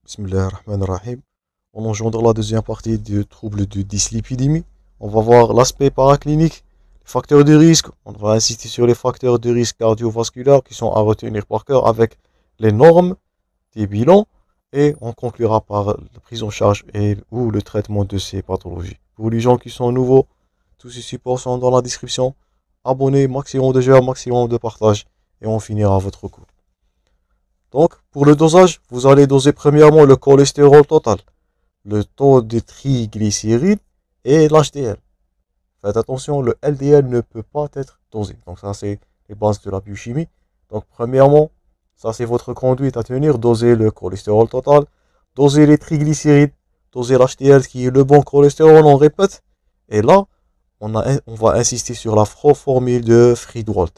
Bismillah ar-Rahman ar-Rahim. On engendre la deuxième partie du trouble de dyslipidémie. On va voir l'aspect paraclinique, les facteurs de risque. On va insister sur les facteurs de risque cardiovasculaires qui sont à retenir par cœur avec les normes des bilans. Et on conclura par la prise en charge et ou le traitement de ces pathologies. Pour les gens qui sont nouveaux, tous ces supports sont dans la description. Abonnez, maximum de j'aime, maximum de partage. Et on finira votre cours. Donc, pour le dosage, vous allez doser premièrement le cholestérol total, le taux de triglycérides et l'HDL. Faites attention, le LDL ne peut pas être dosé. Donc ça, c'est les bases de la biochimie. Donc, premièrement, ça c'est votre conduite à tenir, doser le cholestérol total, doser les triglycérides, doser l'HDL qui est le bon cholestérol, on répète. Et là, on va insister sur la formule de Friedwald.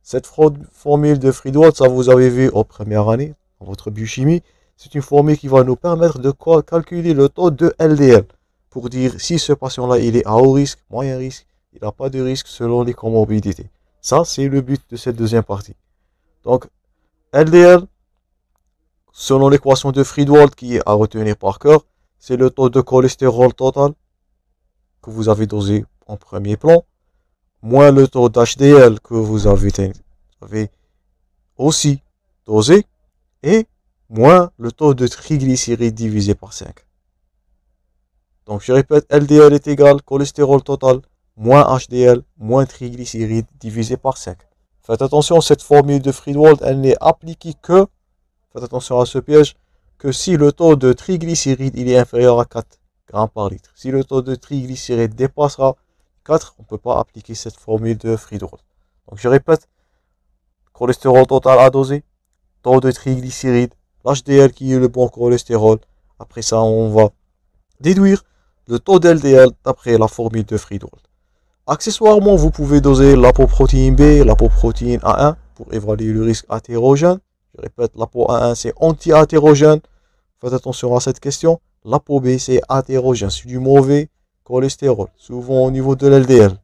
Cette formule de Friedwald, ça vous avez vu en première année, dans votre biochimie, c'est une formule qui va nous permettre de calculer le taux de LDL pour dire si ce patient-là, il est à haut risque, moyen risque, il n'a pas de risque selon les comorbidités. Ça, c'est le but de cette deuxième partie. Donc, LDL, selon l'équation de Friedwald qui est à retenir par cœur, c'est le taux de cholestérol total que vous avez dosé en premier plan, moins le taux d'HDL que vous avez aussi dosé, et moins le taux de triglycérides divisé par 5. Donc je répète, LDL est égal cholestérol total, moins HDL, moins triglycérides divisé par 5. Faites attention, cette formule de Friedwald, elle n'est appliquée que, faites attention à ce piège, que si le taux de triglycérides il est inférieur à 4 grammes par litre. Si le taux de triglycérides dépassera 4, on ne peut pas appliquer cette formule de Friedwald. Donc je répète, cholestérol total à doser, taux de triglycérides, l'HDL qui est le bon cholestérol. Après ça, on va déduire le taux d'LDL d'après la formule de Friedwald. Accessoirement, vous pouvez doser l'apoprotéine B, l'apoprotéine A1 pour évaluer le risque athérogène. Je répète, l'apo A1 c'est anti-athérogène. Faites attention à cette question. L'apo B c'est athérogène, c'est du mauvais cholestérol, souvent au niveau de l'LDL.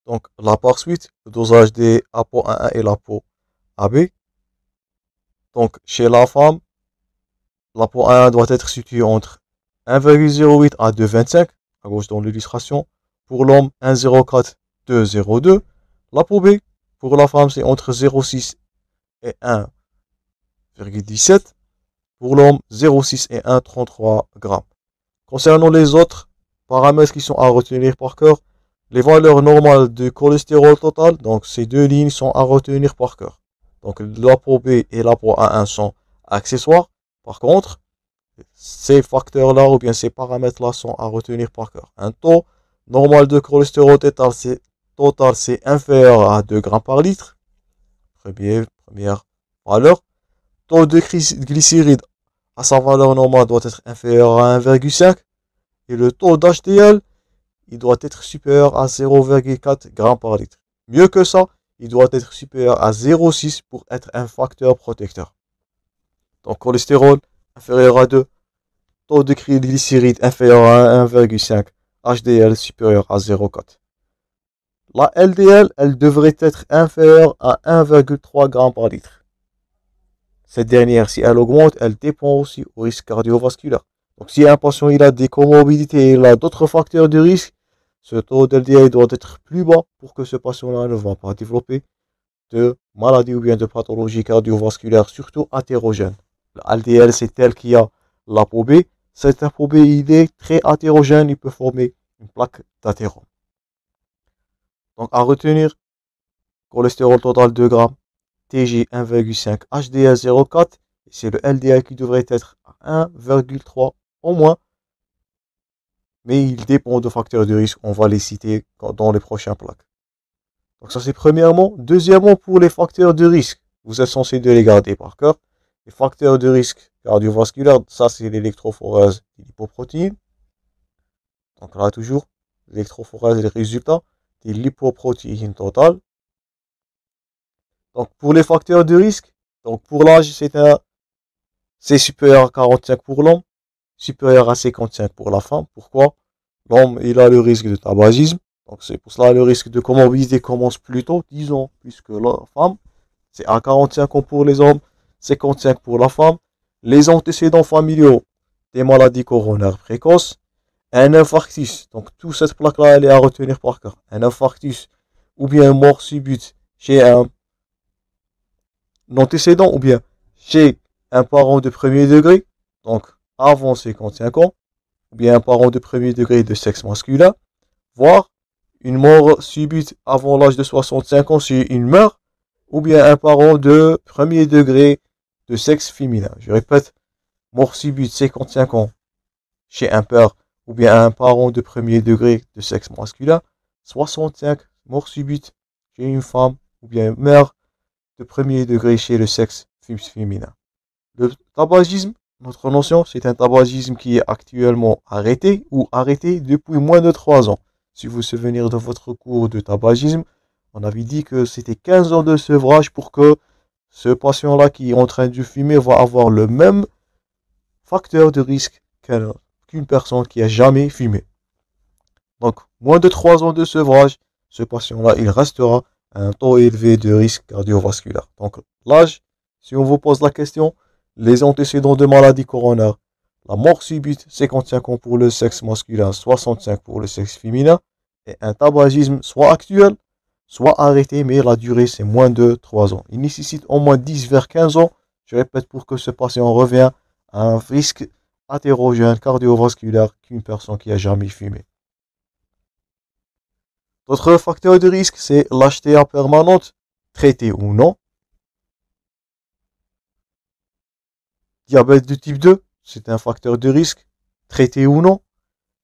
Donc là par suite, le dosage des APO A1 et l'APO AB. Donc chez la femme, l'APO A1 doit être situé entre 1,08 à 2,25, à gauche dans l'illustration. Pour l'homme, 1,04, 2,02. L'APO B, pour la femme, c'est entre 0,6 et 1,17. Pour l'homme, 0,6 et 1,33 grammes. Concernant les autres paramètres qui sont à retenir par cœur, les valeurs normales de cholestérol total, donc ces deux lignes sont à retenir par cœur. Donc l'APO B et l'APO A1 sont accessoires. Par contre, ces facteurs-là ou bien ces paramètres-là sont à retenir par cœur. Un taux normal de cholestérol total, c'est inférieur à 2 grammes par litre. Première valeur. Taux de glycéride à sa valeur normale doit être inférieur à 1,5. Et le taux d'HDL, il doit être supérieur à 0,4 g par litre. Mieux que ça, il doit être supérieur à 0,6 pour être un facteur protecteur. Donc cholestérol inférieur à 2, taux de glycéride inférieur à 1,5, HDL supérieur à 0,4. La LDL, elle devrait être inférieure à 1,3 g par litre. Cette dernière, si elle augmente, elle dépend aussi au risque cardiovasculaire. Donc si un patient il a des comorbidités et il a d'autres facteurs de risque, ce taux d'LDL doit être plus bas pour que ce patient-là ne va pas développer de maladies ou bien de pathologies cardiovasculaires, surtout athérogènes. Le LDL, c'est tel qu'il y a l'ApoB. Cet ApoB, il est très athérogène, il peut former une plaque d'athérome. Donc à retenir, cholestérol total 2 grammes, TG 1,5, HDL 0,4, c'est le LDL qui devrait être à 1,3 au moins. Mais il dépend de facteurs de risque, on va les citer dans les prochaines plaques. Donc ça c'est premièrement. Deuxièmement, pour les facteurs de risque, vous êtes censé de les garder par cœur. Les facteurs de risque cardiovasculaire, ça c'est l'électrophorèse et l'hypoprotéine. Donc là toujours, l'électrophorèse et les résultats de l'hypoprotéine totale. Donc pour les facteurs de risque, donc pour l'âge c'est supérieur à 45 pour l'homme, supérieur à 55 pour la femme. Pourquoi? L'homme il a le risque de tabagisme. Donc c'est pour cela le risque de comorbidité commence plus tôt, 10 ans, plus que la femme. c'est à 45 ans pour les hommes, 55 pour la femme. Les antécédents familiaux des maladies coronaires précoces, un infarctus, donc toute cette plaque-là, elle est à retenir par cœur. Un infarctus ou bien une mort subite chez un antécédent ou bien chez un parent de premier degré, donc avant 55 ans, ou bien un parent de premier degré de sexe masculin, voire une mort subite avant l'âge de 65 ans chez une mère, ou bien un parent de premier degré de sexe féminin. Je répète, mort subite 55 ans chez un père, ou bien un parent de premier degré de sexe masculin, 65 morts subites chez une femme, ou bien une mère de premier degré chez le sexe féminin. Le tabagisme, notre notion, c'est un tabagisme qui est actuellement arrêté ou arrêté depuis moins de 3 ans. Si vous vous souvenez de votre cours de tabagisme, on avait dit que c'était 15 ans de sevrage pour que ce patient-là qui est en train de fumer va avoir le même facteur de risque qu'une personne qui a jamais fumé. Donc, moins de 3 ans de sevrage, ce patient-là, il restera à un taux élevé de risque cardiovasculaire. Donc, l'âge, si on vous pose la question, les antécédents de maladies coronaires, la mort subite, 55 ans pour le sexe masculin, 65 pour le sexe féminin, et un tabagisme soit actuel, soit arrêté, mais la durée c'est moins de 3 ans. Il nécessite au moins 10 vers 15 ans, je répète, pour que ce patient revienne à un risque hétérogène cardiovasculaire qu'une personne qui a jamais fumé. D'autres facteurs de risque, c'est l'HTA permanente, traitée ou non. Diabète de type 2, c'est un facteur de risque, traité ou non.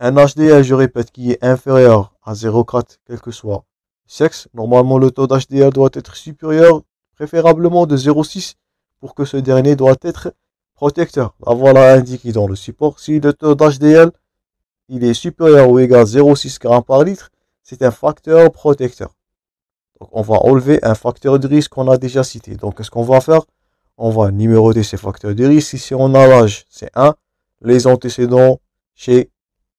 Un HDL, je répète, qui est inférieur à 0,4, quel que soit le sexe. Normalement, le taux d'HDL doit être supérieur, préférablement de 0,6, pour que ce dernier doit être protecteur. Là, voilà indiqué dans le support. Si le taux d'HDL il est supérieur ou égal à 0,6 g par litre, c'est un facteur protecteur. Donc, on va enlever un facteur de risque qu'on a déjà cité. Donc, qu'est-ce qu'on va faire? On va numéroter ces facteurs de risque. Ici, on a l'âge, c'est 1. Les antécédents de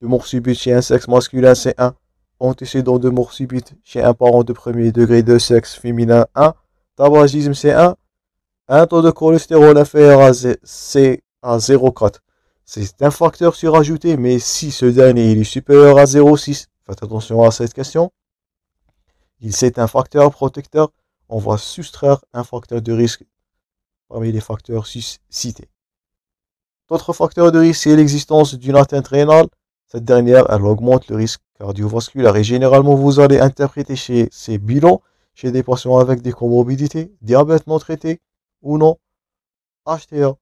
mort subite chez un sexe masculin, c'est 1. Antécédents de mort subite chez un parent de premier degré de sexe féminin, 1. Tabagisme, c'est 1. Un taux de cholestérol inférieur à 0,4. C'est un facteur surajouté, mais si ce dernier il est supérieur à 0,6, faites attention à cette question. C'est un facteur protecteur. On va soustraire un facteur de risque parmi les facteurs cités. D'autres facteurs de risque, c'est l'existence d'une atteinte rénale. Cette dernière, elle augmente le risque cardiovasculaire. Et généralement, vous allez interpréter chez ces bilans, chez des patients avec des comorbidités, diabète non traité ou non, HTA,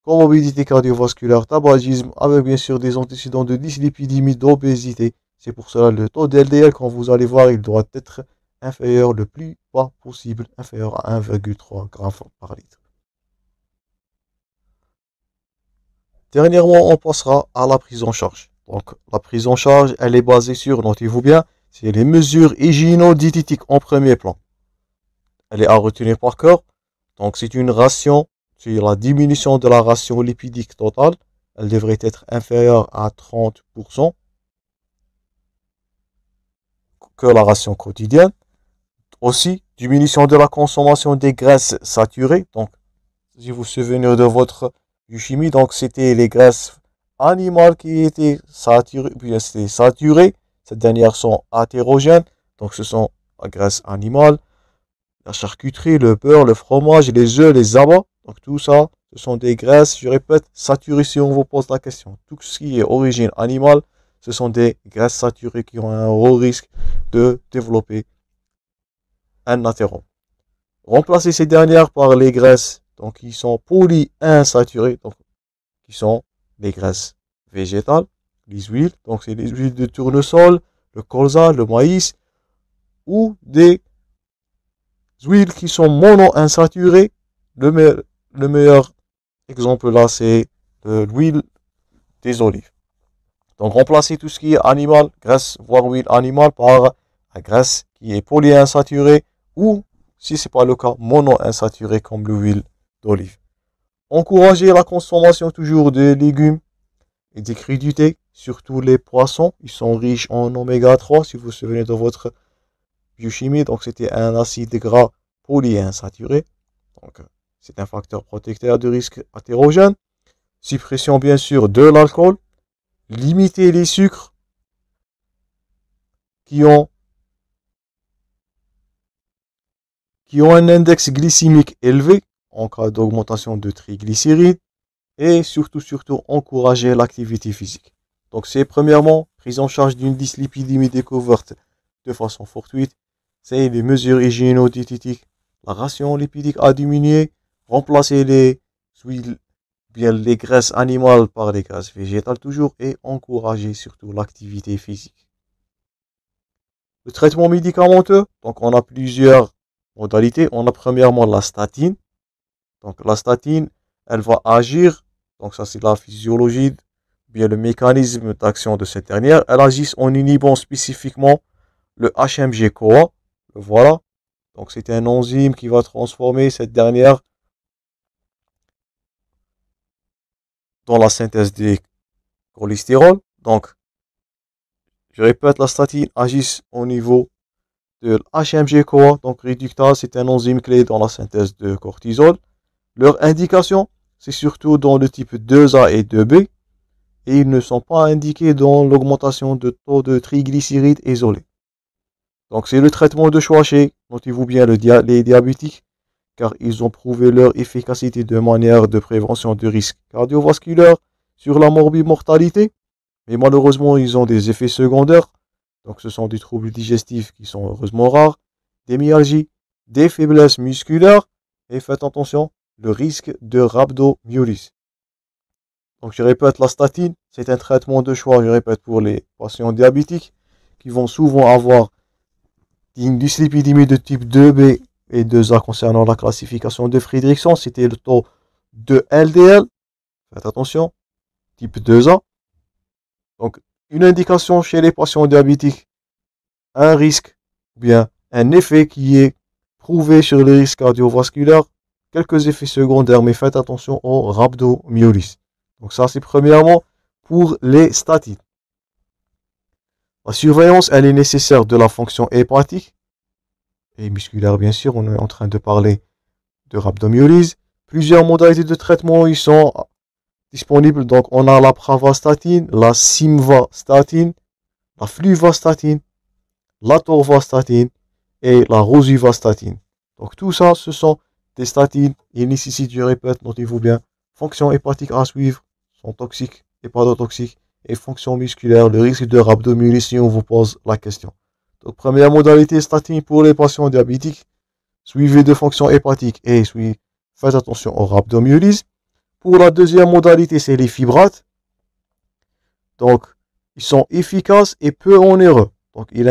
comorbidité cardiovasculaire, tabagisme, avec bien sûr des antécédents de dyslipidémie, d'obésité. C'est pour cela le taux d'LDL, quand vous allez voir, il doit être inférieur le plus bas possible, inférieur à 1,3 g par litre. Dernièrement, on passera à la prise en charge. Donc, la prise en charge, elle est basée sur, notez-vous bien, c'est les mesures hygiéno-diététiques en premier plan. Elle est à retenir par cœur. Donc, c'est une ration, c'est la diminution de la ration lipidique totale. Elle devrait être inférieure à 30% que la ration quotidienne. Aussi, diminution de la consommation des graisses saturées. Donc, si vous vous souvenez de votre biochimie, donc c'était les graisses animales qui étaient saturées, puis c'était saturé. Ces dernières sont hétérogènes. Donc, ce sont la graisse animale, la charcuterie, le beurre, le fromage, les œufs, les abats. Donc, tout ça, ce sont des graisses, je répète, saturées si on vous pose la question. Tout ce qui est origine animale, ce sont des graisses saturées qui ont un haut risque de développer un athérome. Remplacer ces dernières par les graisses donc qui sont polyinsaturées, donc qui sont les graisses végétales, les huiles, donc c'est les huiles de tournesol, le colza, le maïs, ou des huiles qui sont monoinsaturées. Le meilleur exemple là, c'est l'huile des olives. Donc remplacer tout ce qui est animal, graisse, voire huile animale, par la graisse qui est polyinsaturée, ou, si ce n'est pas le cas, monoinsaturée comme l'huile d'olive. Encourager la consommation toujours de légumes et des crudités, surtout les poissons. Ils sont riches en oméga 3, si vous vous souvenez de votre biochimie. Donc c'était un acide gras polyinsaturés. Donc, c'est un facteur protecteur du risque athérogène. Suppression, bien sûr, de l'alcool. Limiter les sucres qui ont un index glycémique élevé en cas d'augmentation de triglycérides. Et surtout, encourager l'activité physique. Donc, c'est premièrement, prise en charge d'une dyslipidémie découverte de façon fortuite. C'est les mesures hygiéno-diététiques. La ration lipidique a diminué. Remplacer les huiles, bien les graisses animales par les graisses végétales toujours. Et encourager surtout l'activité physique. Le traitement médicamenteux, donc on a plusieurs modalités. On a premièrement la statine. Donc, la statine, elle va agir. Donc ça, c'est la physiologie, bien le mécanisme d'action de cette dernière. Elle agit en inhibant spécifiquement le HMG-CoA. Voilà. Donc c'est un enzyme qui va transformer cette dernière dans la synthèse des cholestérol. Donc, je répète, la statine agit au niveau de l'HMG-CoA. Donc réductase, c'est un enzyme clé dans la synthèse de cortisol. Leur indication, c'est surtout dans le type 2A et 2B, et ils ne sont pas indiqués dans l'augmentation de taux de triglycérides isolés. Donc c'est le traitement de choix chez, notez-vous bien, les diabétiques, car ils ont prouvé leur efficacité de manière de prévention de risques cardiovasculaires sur la morbimortalité, mais malheureusement ils ont des effets secondaires. Donc ce sont des troubles digestifs qui sont heureusement rares, des myalgies, des faiblesses musculaires, et faites attention, le risque de rhabdomyolyse. Donc je répète, la statine, c'est un traitement de choix, je répète, pour les patients diabétiques qui vont souvent avoir une dyslipidémie de type 2B et 2A concernant la classification de Fridrichson. C'était le taux de LDL. Faites attention, type 2A. Donc une indication chez les patients diabétiques, un risque, ou bien un effet qui est prouvé sur le risque cardiovasculaire. Quelques effets secondaires, mais faites attention au rhabdomyolyse. Donc ça, c'est premièrement pour les statines. La surveillance, elle est nécessaire de la fonction hépatique et musculaire, bien sûr. On est en train de parler de rhabdomyolyse. Plusieurs modalités de traitement ils sont disponibles. Donc, on a la pravastatine, la simvastatine, la fluvastatine, la torvastatine et la rosuvastatine. Donc, tout ça, ce sont des statines, ils nécessitent, je répète, notez-vous bien, fonction hépatique à suivre, sont toxiques, hépatotoxiques, et fonction musculaire, le risque de rhabdomyolyse si on vous pose la question. Donc, première modalité, statine pour les patients diabétiques, suivi de fonction hépatique et faites attention au rhabdomyolyse. Pour la deuxième modalité, c'est les fibrates. Donc, ils sont efficaces et peu onéreux. Donc, ils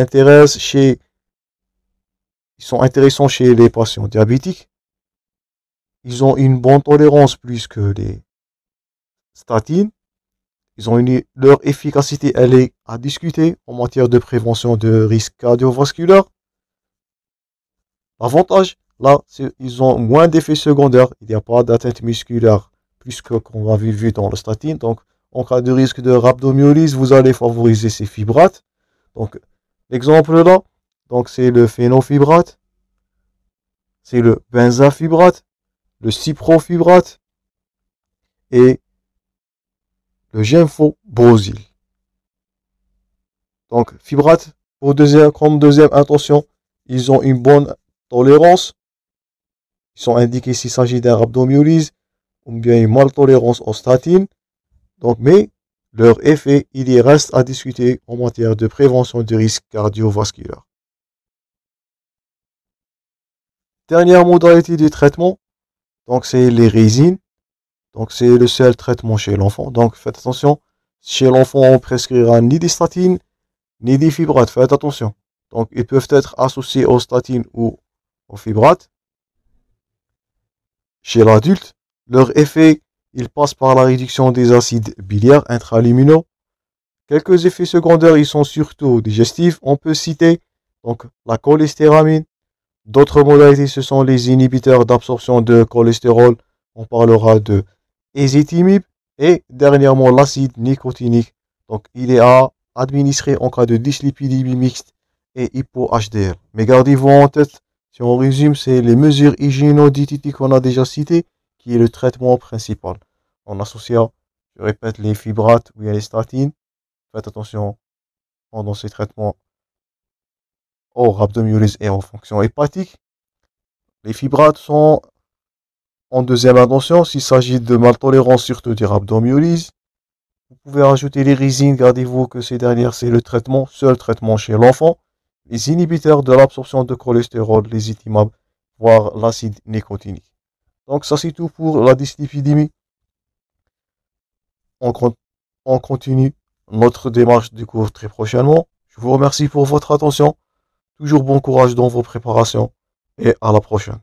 sont intéressants chez les patients diabétiques. Ils ont une bonne tolérance plus que les statines. Leur efficacité, elle est à discuter en matière de prévention de risques cardiovasculaires. L'avantage, là, ils ont moins d'effets secondaires. Il n'y a pas d'atteinte musculaire plus que qu'on avait vu dans le statine. Donc, en cas de risque de rhabdomyolyse, vous allez favoriser ces fibrates. Donc, l'exemple là, donc c'est le phénofibrate, c'est le benzafibrate, le ciprofibrate et le gemfobrosil. Donc, fibrate, comme deuxième intention, ils ont une bonne tolérance. Ils sont indiqués s'il s'agit d'un rhabdomyolyse ou bien une maltolérance aux statines. Donc, mais leur effet, il y reste à discuter en matière de prévention du risque cardiovasculaire. Dernière modalité de traitement, donc c'est les résines. Donc c'est le seul traitement chez l'enfant. Donc faites attention, chez l'enfant on prescrira ni des statines ni des fibrates. Faites attention. Donc ils peuvent être associés aux statines ou aux fibrates. Chez l'adulte, leur effet, il passe par la réduction des acides biliaires intraluminaux. Quelques effets secondaires, ils sont surtout digestifs. On peut citer donc la cholestéramine. D'autres modalités, ce sont les inhibiteurs d'absorption de cholestérol. On parlera de ézitimib et dernièrement l'acide nicotinique. Donc il est à administrer en cas de dyslipidémie mixte et hypo-HDL. Mais gardez-vous en tête, Si on résume, c'est les mesures hygiéno-diététiques qu'on a déjà citées, qui est le traitement principal. En associant, je répète, les fibrates ou les statines. Faites attention pendant ces traitements aux rhabdomyolyse et aux fonctions hépatiques. Les fibrates sont en deuxième intention s'il s'agit de maltolérance, surtout des rhabdomyolyse. Vous pouvez rajouter les résines, gardez-vous que ces dernières, c'est le traitement, seul traitement chez l'enfant. Les inhibiteurs de l'absorption de cholestérol, les etimab, voire l'acide nicotinique. Donc ça c'est tout pour la dyslipidémie. On continue notre démarche du cours très prochainement. Je vous remercie pour votre attention. Toujours bon courage dans vos préparations et à la prochaine.